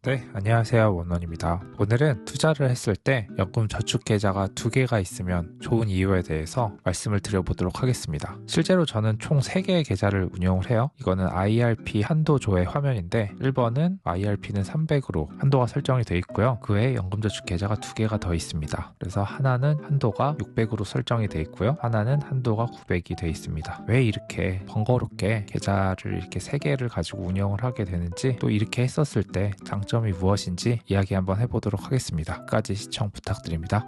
네, 안녕하세요. 원원입니다. 오늘은 투자를 했을 때 연금 저축 계좌가 두 개가 있으면 좋은 이유에 대해서 말씀을 드려보도록 하겠습니다. 실제로 저는 총 3개의 계좌를 운영을 해요. 이거는 IRP 한도 조회 화면인데 1번은 IRP는 300으로 한도가 설정이 되어 있고요. 그 외에 연금 저축 계좌가 두 개가 더 있습니다. 그래서 하나는 한도가 600으로 설정이 되어 있고요. 하나는 한도가 900이 되어 있습니다. 왜 이렇게 번거롭게 계좌를 이렇게 3개를 가지고 운영을 하게 되는지, 또 이렇게 했었을 때 장점이 무엇인지 이야기 한번 해보도록 하겠습니다. 끝까지 시청 부탁드립니다.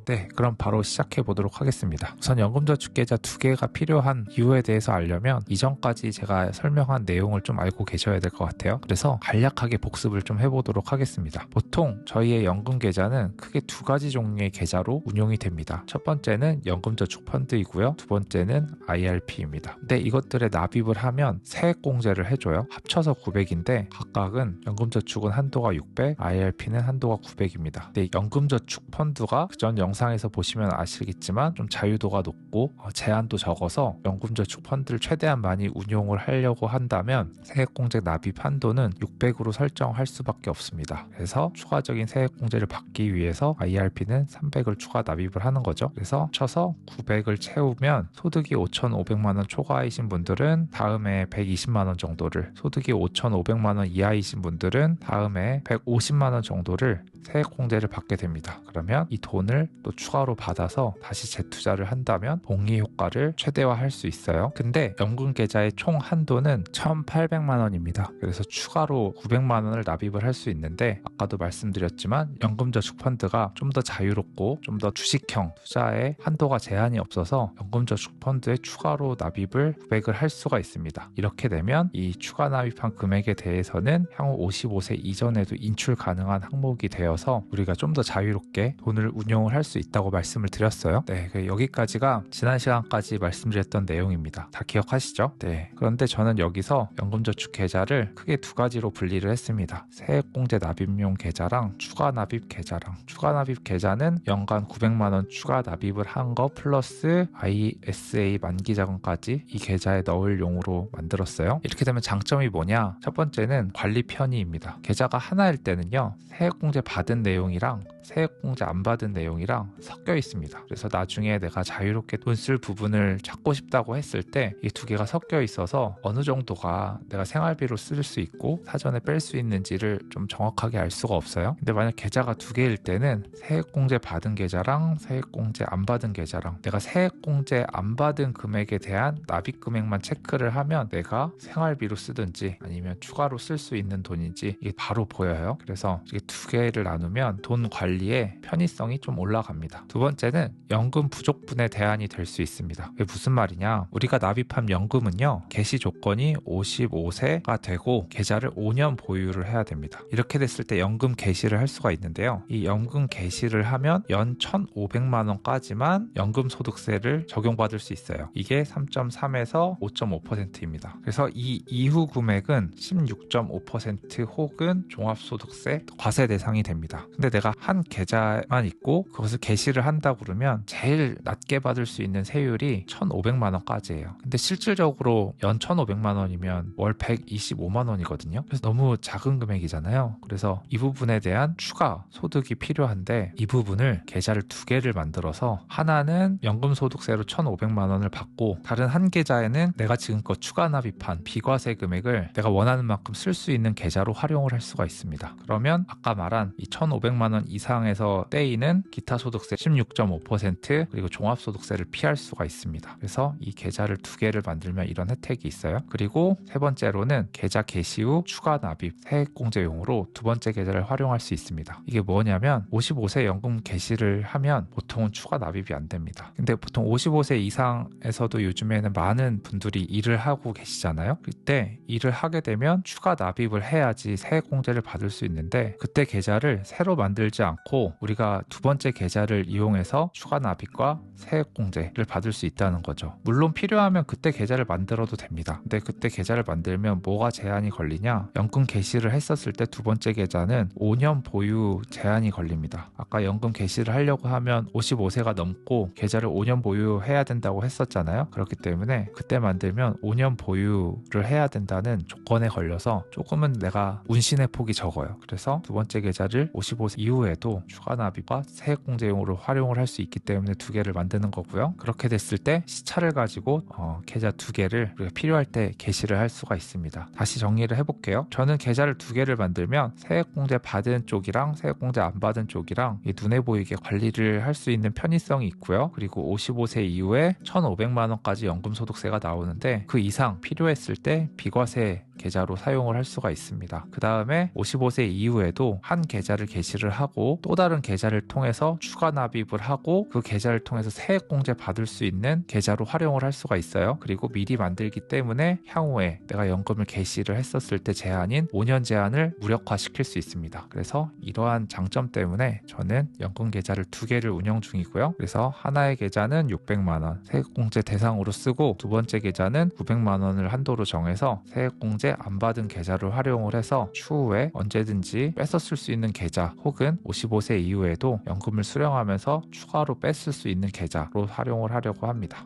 네, 그럼 바로 시작해 보도록 하겠습니다. 우선 연금저축계좌 두 개가 필요한 이유에 대해서 알려면 이전까지 제가 설명한 내용을 좀 알고 계셔야 될 것 같아요. 그래서 간략하게 복습을 좀 해보도록 하겠습니다. 보통 저희의 연금계좌는 크게 두 가지 종류의 계좌로 운용이 됩니다. 첫 번째는 연금저축펀드이고요. 두 번째는 IRP입니다. 근데 이것들에 납입을 하면 세액공제를 해줘요. 합쳐서 900인데 각각은 연금저축은 한도가 600, IRP는 한도가 900입니다. 근데 연금저축펀드가 그전 영상에서 보시면 아시겠지만 좀 자유도가 높고 제한도 적어서 연금저축 펀드를 최대한 많이 운용을 하려고 한다면 세액공제 납입 한도는 600으로 설정할 수밖에 없습니다. 그래서 추가적인 세액공제를 받기 위해서 IRP는 300을 추가 납입을 하는 거죠. 그래서 합쳐서 900을 채우면 소득이 5,500만 원 초과이신 분들은 다음에 120만 원 정도를, 소득이 5,500만 원 이하이신 분들은 다음에 150만 원 정도를 세액공제를 받게 됩니다. 그러면 이 돈을 또 추가로 받아서 다시 재투자를 한다면 복리 효과를 최대화할 수 있어요. 근데 연금계좌의 총 한도는 1,800만 원입니다. 그래서 추가로 900만 원을 납입을 할 수 있는데, 아까도 말씀드렸지만 연금저축펀드가 좀 더 자유롭고 좀 더 주식형 투자에 한도가 제한이 없어서 연금저축펀드에 추가로 납입을 900을 할 수가 있습니다. 이렇게 되면 이 추가 납입한 금액에 대해서는 향후 55세 이전에도 인출 가능한 항목이 되어서 우리가 좀 더 자유롭게 돈을 운용을 할 수 있다고 말씀을 드렸어요. 네, 여기까지가 지난 시간까지 말씀드렸던 내용입니다. 다 기억하시죠? 네. 그런데 저는 여기서 연금저축 계좌를 크게 두 가지로 분리를 했습니다. 세액공제 납입용 계좌랑 추가 납입 계좌랑. 추가 납입 계좌는 연간 900만 원 추가 납입을 한 거 플러스 ISA 만기 자금까지 이 계좌에 넣을 용으로 만들었어요. 이렇게 되면 장점이 뭐냐? 첫 번째는 관리 편의입니다. 계좌가 하나일 때는요, 세액공제 받은 내용이랑 세액공제 안 받은 내용이랑 섞여 있습니다. 그래서 나중에 내가 자유롭게 돈 쓸 부분을 찾고 싶다고 했을 때 이 두 개가 섞여 있어서 어느 정도가 내가 생활비로 쓸 수 있고 사전에 뺄 수 있는지를 좀 정확하게 알 수가 없어요. 근데 만약 계좌가 두 개일 때는 세액공제 받은 계좌랑 세액공제 안 받은 계좌랑, 내가 세액공제 안 받은 금액에 대한 납입 금액만 체크를 하면 내가 생활비로 쓰든지 아니면 추가로 쓸 수 있는 돈인지 이게 바로 보여요. 그래서 이게 두 개를 나누면 돈 관리에 편의성이 좀 올라갑니다. 두 번째는 연금 부족분의 대안이 될 수 있습니다. 이게 무슨 말이냐? 우리가 납입한 연금은요, 개시 조건이 55세가 되고 계좌를 5년 보유를 해야 됩니다. 이렇게 됐을 때 연금 개시를 할 수가 있는데요, 이 연금 개시를 하면 연 1,500만 원까지만 연금 소득세를 적용받을 수 있어요. 이게 3.3에서 5.5%입니다. 그래서 이 이후 금액은 16.5% 혹은 종합소득세 과세 대상이 됩니다. 근데 내가 한 계좌만 있고 그것을 개시를 한다 그러면 제일 낮게 받을 수 있는 세율이 1,500만 원까지예요. 근데 실질적으로 연 1,500만 원이면 월 125만 원이거든요. 그래서 너무 작은 금액이잖아요. 그래서 이 부분에 대한 추가 소득이 필요한데, 이 부분을 계좌를 두 개를 만들어서 하나는 연금소득세로 1,500만 원을 받고 다른 한 계좌에는 내가 지금껏 추가 납입한 비과세 금액을 내가 원하는 만큼 쓸 수 있는 계좌로 활용을 할 수가 있습니다. 그러면 아까 말한 이 1,500만 원 이상에서 떼이는 기타 소득세 16.5% 그리고 종합소득세를 피할 수가 있습니다. 그래서 이 계좌를 두 개를 만들면 이런 혜택이 있어요. 그리고 세 번째로는 계좌 개시 후 추가 납입 세액공제용으로 두 번째 계좌를 활용할 수 있습니다. 이게 뭐냐면 55세 연금 개시를 하면 보통은 추가 납입이 안 됩니다. 근데 보통 55세 이상에서도 요즘에는 많은 분들이 일을 하고 계시잖아요. 그때 일을 하게 되면 추가 납입을 해야지 세액공제를 받을 수 있는데, 그때 계좌를 새로 만들지 않고 않고 우리가 두 번째 계좌를 이용해서 추가 납입과 세액공제를 받을 수 있다는 거죠. 물론 필요하면 그때 계좌를 만들어도 됩니다. 근데 그때 계좌를 만들면 뭐가 제한이 걸리냐? 연금 개시를 했었을 때 두 번째 계좌는 5년 보유 제한이 걸립니다. 아까 연금 개시를 하려고 하면 55세가 넘고 계좌를 5년 보유해야 된다고 했었잖아요. 그렇기 때문에 그때 만들면 5년 보유를 해야 된다는 조건에 걸려서 조금은 내가 운신의 폭이 적어요. 그래서 두 번째 계좌를 55세 이후에도 추가 납입과 세액공제용으로 활용을 할 수 있기 때문에 두 개를 만드는 거고요. 그렇게 됐을 때 시차를 가지고 계좌 두 개를 우리가 필요할 때 개시를 할 수가 있습니다. 다시 정리를 해볼게요. 저는 계좌를 두 개를 만들면 세액공제 받은 쪽이랑 세액공제 안 받은 쪽이랑 눈에 보이게 관리를 할 수 있는 편의성이 있고요. 그리고 55세 이후에 1,500만 원까지 연금소득세가 나오는데 그 이상 필요했을 때 비과세 계좌로 사용을 할 수가 있습니다. 그 다음에 55세 이후에도 한 계좌를 개시를 하고 또 다른 계좌를 통해서 추가 납입을 하고 그 계좌를 통해서 세액공제 받을 수 있는 계좌로 활용을 할 수가 있어요. 그리고 미리 만들기 때문에 향후에 내가 연금을 개시를 했었을 때 제한인 5년 제한을 무력화시킬 수 있습니다. 그래서 이러한 장점 때문에 저는 연금 계좌를 두 개를 운영 중이고요. 그래서 하나의 계좌는 600만 원 세액공제 대상으로 쓰고 두 번째 계좌는 900만 원을 한도로 정해서 세액공제 안 받은 계좌를 활용을 해서 추후에 언제든지 뺏었을 수 있는 계좌 혹은 55세 이후에도 연금을 수령하면서 추가로 뺐을 수 있는 계좌로 활용을 하려고 합니다.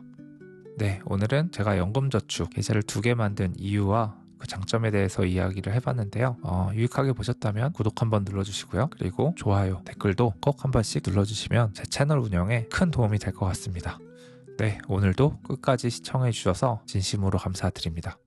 네, 오늘은 제가 연금저축 계좌를 두 개 만든 이유와 그 장점에 대해서 이야기를 해봤는데요. 유익하게 보셨다면 구독 한번 눌러주시고요. 그리고 좋아요, 댓글도 꼭 한 번씩 눌러주시면 제 채널 운영에 큰 도움이 될 것 같습니다. 네, 오늘도 끝까지 시청해 주셔서 진심으로 감사드립니다.